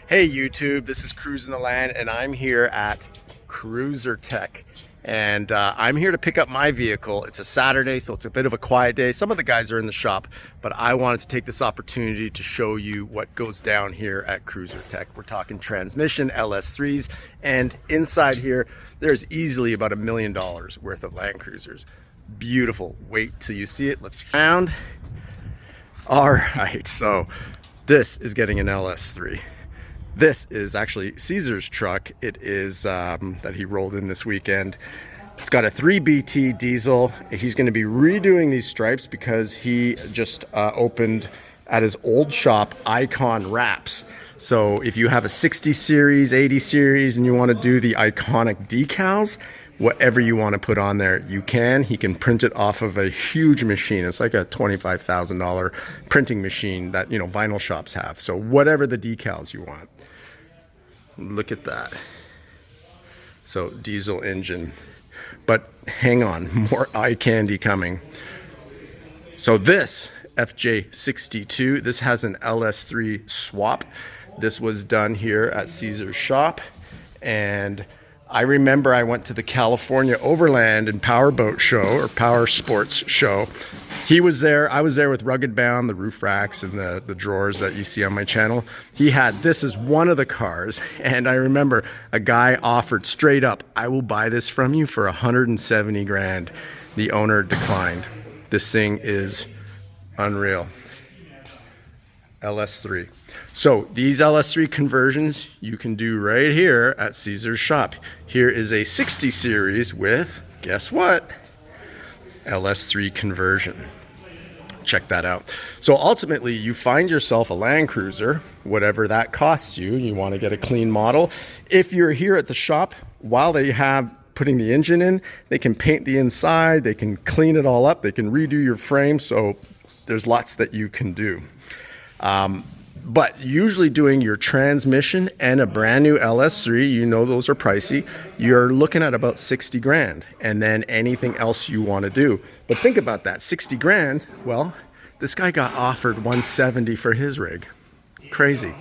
Hey YouTube, this is Cruising the Land and I'm here at CruiserTech and I'm here to pick up my vehicle. It's a Saturday, so it's a bit of a quiet day. Some of the guys are in the shop, but I wanted to take this opportunity to show you what goes down here at CruiserTech. We're talking transmission, LS3s, and inside here there's easily about $1 million worth of Land Cruisers. Beautiful. Wait till you see it. Let's find. All right, so this is getting an LS3. This is actually Caesar's truck. It is that he rolled in this weekend. It's got a 3BT diesel. He's going to be redoing these stripes because he just opened at his old shop Icon Wraps. So if you have a 60 series, 80 series, and you want to do the iconic decals, whatever you want to put on there, you can. He can print it off of a huge machine. It's like a $25,000 printing machine that, you know, vinyl shops have. So whatever the decals you want. Look at that. So diesel engine, but hang on, more eye candy coming. So this FJ62, this has an LS3 swap. This was done here at Caesar's shop, and I remember I went to the California Overland and Powerboat show, or Power Sports show. He was there, I was there with Rugged Bound, the roof racks and the drawers that you see on my channel. He had, this is one of the cars, and I remember a guy offered straight up, I will buy this from you for 170 grand. The owner declined. This thing is unreal. LS3. So these LS3 conversions you can do right here at Caesar's shop. Here is a 60 series with, guess what? LS3 conversion. Check that out. So ultimately you find yourself a Land Cruiser, whatever that costs you. You want to get a clean model. If you're here at the shop, while they have putting the engine in, they can paint the inside, they can clean it all up, they can redo your frame. So there's lots that you can do. But usually doing your transmission and a brand new LS3, you know those are pricey, you're looking at about 60 grand, and then anything else you want to do. But think about that, 60 grand, well, this guy got offered 170 for his rig. Crazy.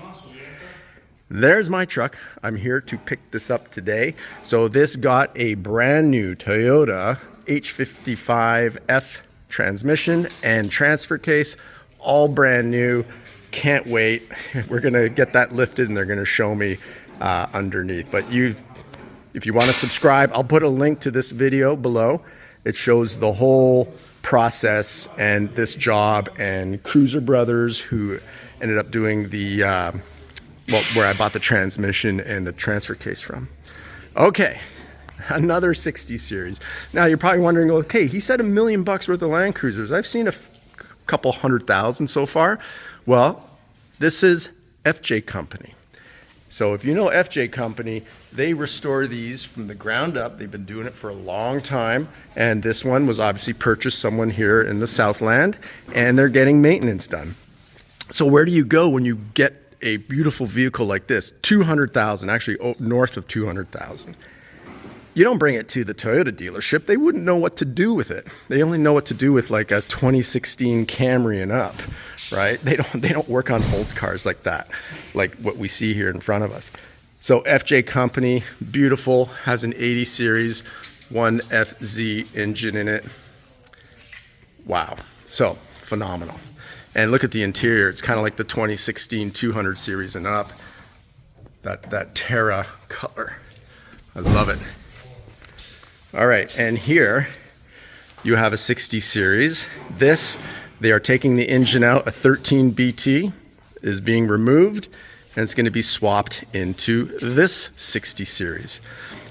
There's my truck. I'm here to pick this up today. So this got a brand new Toyota H55F transmission and transfer case, all brand new. Can't wait. We're gonna get that lifted and they're gonna show me underneath. But if you want to subscribe, I'll put a link to this video below. It shows the whole process and this job, and Cruiser Brothers, who ended up doing the well, where I bought the transmission and the transfer case from. Okay, another 60 series. Now you're probably wondering, okay, he said $1 million worth of Land Cruisers. I've seen a couple 100,000 so far. Well, this is FJ Company. So if you know FJ Company, they restore these from the ground up. They've been doing it for a long time. And this one was obviously purchased someone here in the Southland, and they're getting maintenance done. So where do you go when you get a beautiful vehicle like this? 200,000, actually north of 200,000. You don't bring it to the Toyota dealership. They wouldn't know what to do with it. They only know what to do with like a 2016 Camry and up, right? They don't work on old cars like that, like what we see here in front of us. So FJ Company, beautiful, has an 80 series, 1FZ engine in it. Wow, so phenomenal. And look at the interior. It's kind of like the 2016 200 series and up. That Terra color. I love it. All right, and here you have a 60 series. This, they are taking the engine out. A 13BT is being removed, and it's going to be swapped into this 60 series.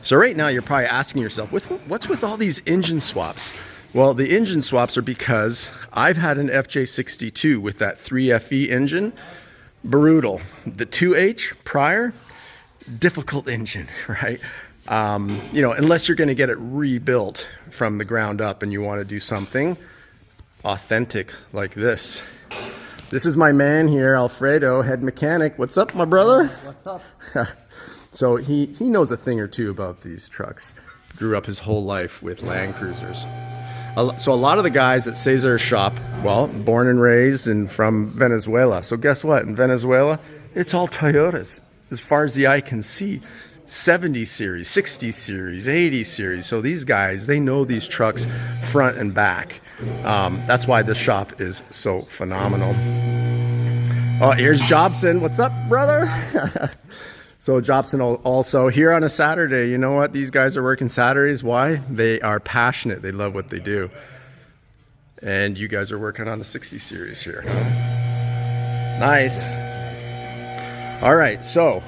So right now you're probably asking yourself, what's with all these engine swaps? Well, the engine swaps are because I've had an FJ62 with that 3FE engine. Brutal. The 2H prior, difficult engine, right? You know, unless you're going to get it rebuilt from the ground up and you want to do something authentic like this. This is my man here, Alfredo, head mechanic. What's up, my brother? What's up? So he knows a thing or two about these trucks. Grew up his whole life with Land Cruisers. So a lot of the guys at Caesar's shop, well, born and raised and from Venezuela. So guess what? In Venezuela, it's all Toyotas. as far as the eye can see. 70 series, 60 series, 80 series. So these guys, they know these trucks front and back. That's why this shop is so phenomenal. Oh, here's Jobson. What's up, brother? So Jobson also here on a Saturday. You know what? These guys are working Saturdays. Why? They are passionate. They love what they do. And you guys are working on the 60 series here. Nice. All right, so,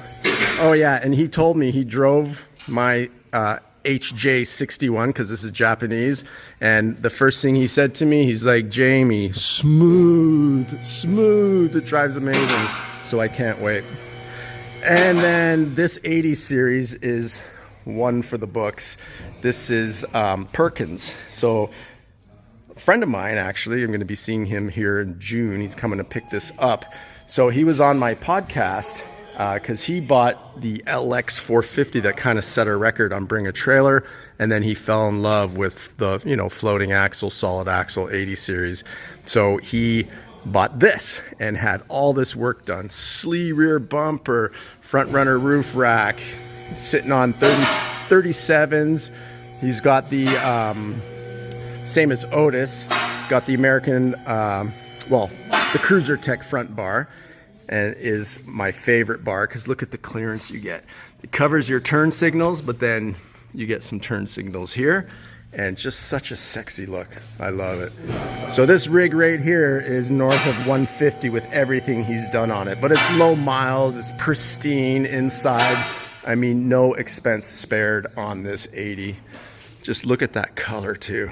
oh yeah, and he told me he drove my HJ61, because this is Japanese, and the first thing he said to me, he's like, Jamie, smooth, it drives amazing, so I can't wait. And then this 80 series is one for the books. This is Perkins. So a friend of mine, actually, I'm going to be seeing him here in June. He's coming to pick this up. So he was on my podcast because he bought the LX 450 that kind of set a record on Bring a Trailer, and then he fell in love with the, you know, floating axle, solid axle 80 series. So he bought this and had all this work done. Slee rear bumper, front runner roof rack, sitting on 37s. He's got the same as Otis. He's got the American, the CruiserTech front bar, and is my favorite bar because look at the clearance you get. It covers your turn signals, but then you get some turn signals here, and just such a sexy look. I love it. So this rig right here is north of 150 with everything he's done on it, but it's low miles, it's pristine inside. I mean, no expense spared on this 80. Just look at that color too.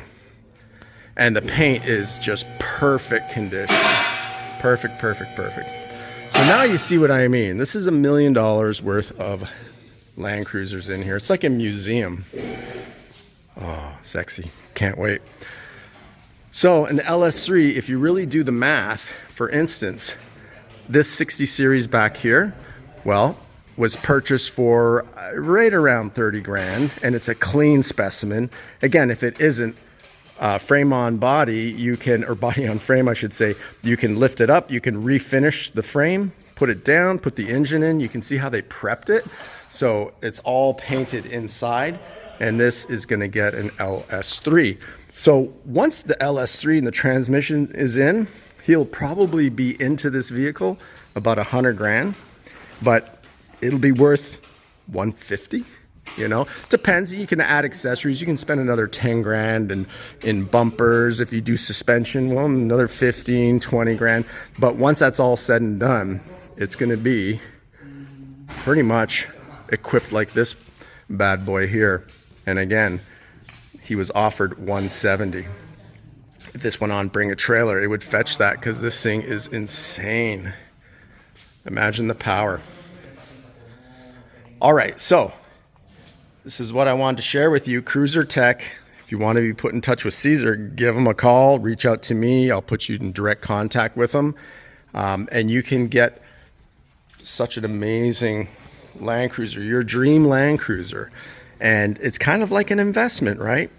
And the paint is just perfect condition. Perfect. So now you see what I mean. This is $1 million worth of Land Cruisers in here. It's like a museum. Oh, sexy. Can't wait. So an LS3, if you really do the math, for instance, this 60 series back here, well, was purchased for right around 30 grand, and it's a clean specimen. Again, if it isn't frame on body, you can, or body on frame, I should say, you can lift it up, you can refinish the frame, put it down, put the engine in. You can see how they prepped it. So it's all painted inside, and this is gonna get an LS3. So once the LS3 and the transmission is in, he'll probably be into this vehicle about 100 grand, but it'll be worth 150. You know, depends. You can add accessories. You can spend another 10 grand in bumpers. If you do suspension, well, another 15, 20 grand. But once that's all said and done, it's going to be pretty much equipped like this bad boy here. And again, he was offered 170. If this went on Bring a Trailer, it would fetch that because this thing is insane. Imagine the power. All right, so this is what I wanted to share with you. CruiserTech. If you want to be put in touch with Caesar, give them a call, reach out to me. I'll put you in direct contact with them. And you can get such an amazing Land Cruiser, your dream Land Cruiser. And it's kind of like an investment, right?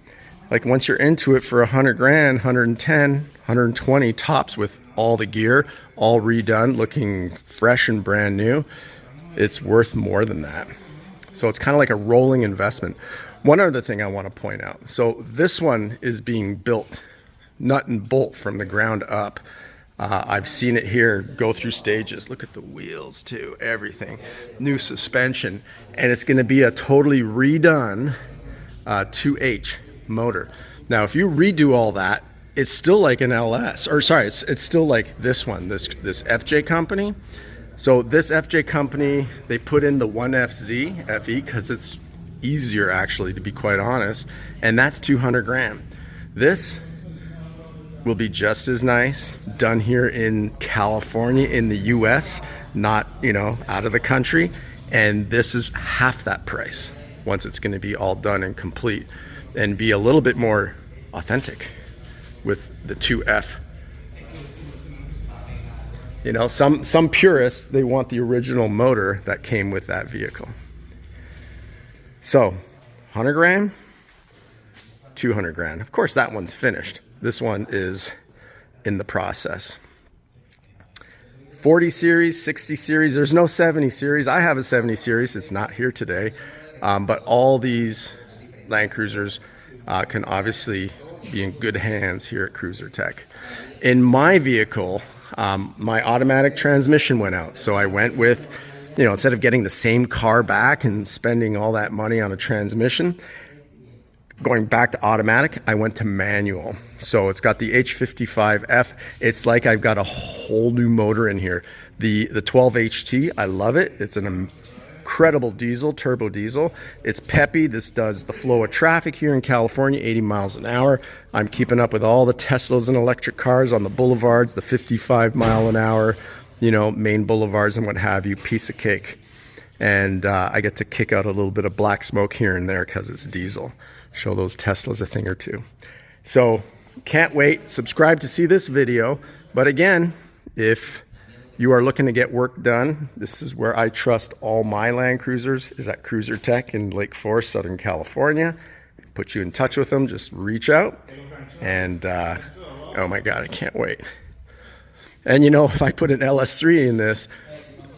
Like once you're into it for 100 grand, 110, 120 tops with all the gear, all redone, looking fresh and brand new, it's worth more than that. So it's kind of like a rolling investment. One other thing I want to point out. So this one is being built nut and bolt from the ground up. I've seen it here go through stages. Look at the wheels too, everything. New suspension. And it's going to be a totally redone 2H motor. Now, if you redo all that, it's still like an LS. Or sorry, it's still like this one, this FJ company. So this FJ company, they put in the 1FZ FE because it's easier actually, to be quite honest, and that's 200 grand. This will be just as nice, done here in California, in the US, not, you know, out of the country, and this is half that price once it's going to be all done and complete, and be a little bit more authentic with the 2F. You know, some purists, they want the original motor that came with that vehicle. So, 100 grand, 200 grand. Of course, that one's finished. This one is in the process. 40 series, 60 series. There's no 70 series. I have a 70 series. It's not here today. But all these Land Cruisers can obviously be in good hands here at CruiserTech. In my vehicle, my automatic transmission went out. So I went with, instead of getting the same car back and spending all that money on a transmission, going back to automatic, I went to manual. So it's got the H55F. It's like I've got a whole new motor in here. The 12HT, I love it. It's an incredible diesel, turbo diesel. It's peppy. This does the flow of traffic here in California, 80 miles an hour. I'm keeping up with all the Teslas and electric cars on the boulevards, the 55 mile an hour, main boulevards and what have you, piece of cake. And I get to kick out a little bit of black smoke here and there because it's diesel. Show those Teslas a thing or two. So can't wait. Subscribe to see this video. But again, if you are looking to get work done, this is where I trust all my Land Cruisers, is at CruiserTech in Lake Forest, Southern California. Put you in touch with them, just reach out. And oh my God, I can't wait. And if I put an LS3 in this,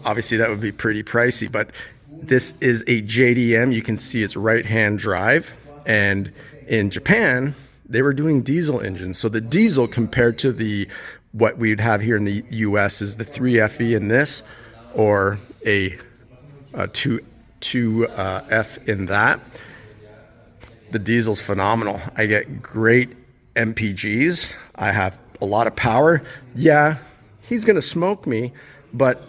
obviously that would be pretty pricey, but this is a JDM. You can see it's right-hand drive. And in Japan, they were doing diesel engines. So the diesel compared to what we'd have here in the US is the 3FE in this, or a 2F in that. The diesel's phenomenal. I get great MPGs. I have a lot of power. Yeah, he's gonna smoke me, but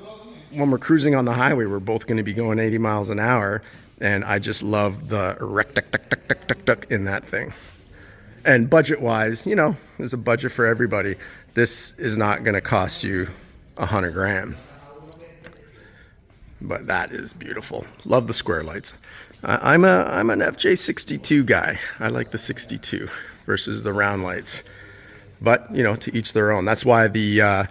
when we're cruising on the highway, we're both gonna be going 80 miles an hour. And I just love the rec-tuck-tuck-tuck-tuck-tuck in that thing. And budget-wise, there's a budget for everybody. This is not going to cost you $100 grand. But that is beautiful. Love the square lights. I'm an FJ62 guy. I like the 62 versus the round lights. But, to each their own. That's why the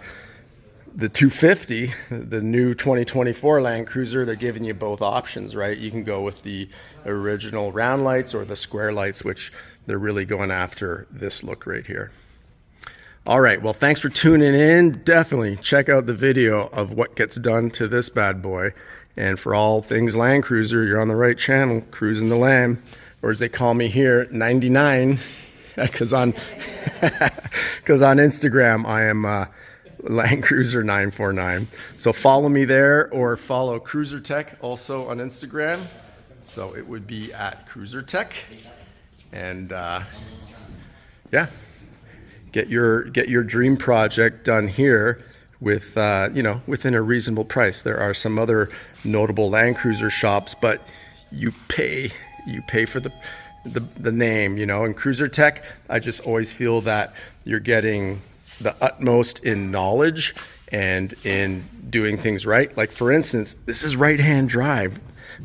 250, the new 2024 Land Cruiser, they're giving you both options, right? You can go with the original round lights or the square lights, which they're really going after this look right here. All right, well, thanks for tuning in. Definitely check out the video of what gets done to this bad boy. And for all things Land Cruiser, you're on the right channel, Cruising the Land, or as they call me here, 99, because on Instagram I am Land Cruiser 949. So follow me there, or follow CruiserTech also on Instagram. So it would be at CruiserTech. And yeah, get your dream project done here with within a reasonable price. There are some other notable Land Cruiser shops, but you pay for the name, In CruiserTech, I just always feel that you're getting the utmost in knowledge and in doing things right. Like for instance, this is right-hand drive.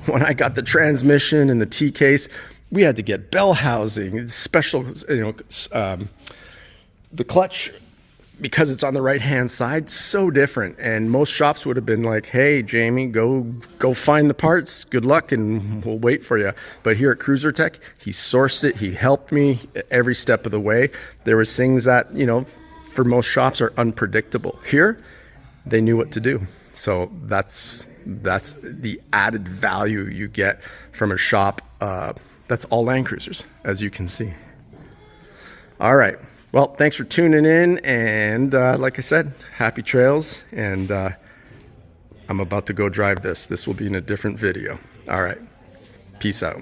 When I got the transmission and the T-case, we had to get bell housing, special, the clutch, because it's on the right-hand side, so different. And most shops would have been like, hey, Jamie, go find the parts. Good luck, and we'll wait for you. But here at CruiserTech, he sourced it. He helped me every step of the way. There was things that, for most shops are unpredictable. Here, they knew what to do. So that's the added value you get from a shop that's all Land Cruisers, as you can see. All right. Well, thanks for tuning in. And like I said, happy trails. And I'm about to go drive this. This will be in a different video. All right. Peace out.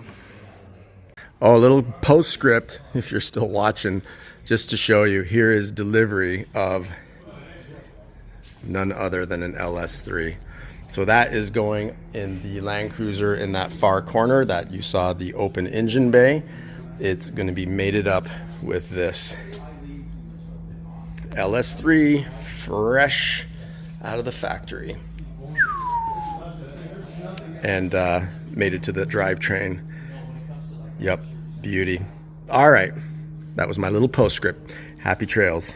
Oh, a little postscript, if you're still watching, just to show you. Here is delivery of none other than an LS3. So that is going in the Land Cruiser in that far corner that you saw the open engine bay. It's going to be mated up with this LS3, fresh out of the factory, and made it to the drivetrain. Yep, beauty. All right, that was my little postscript. Happy trails.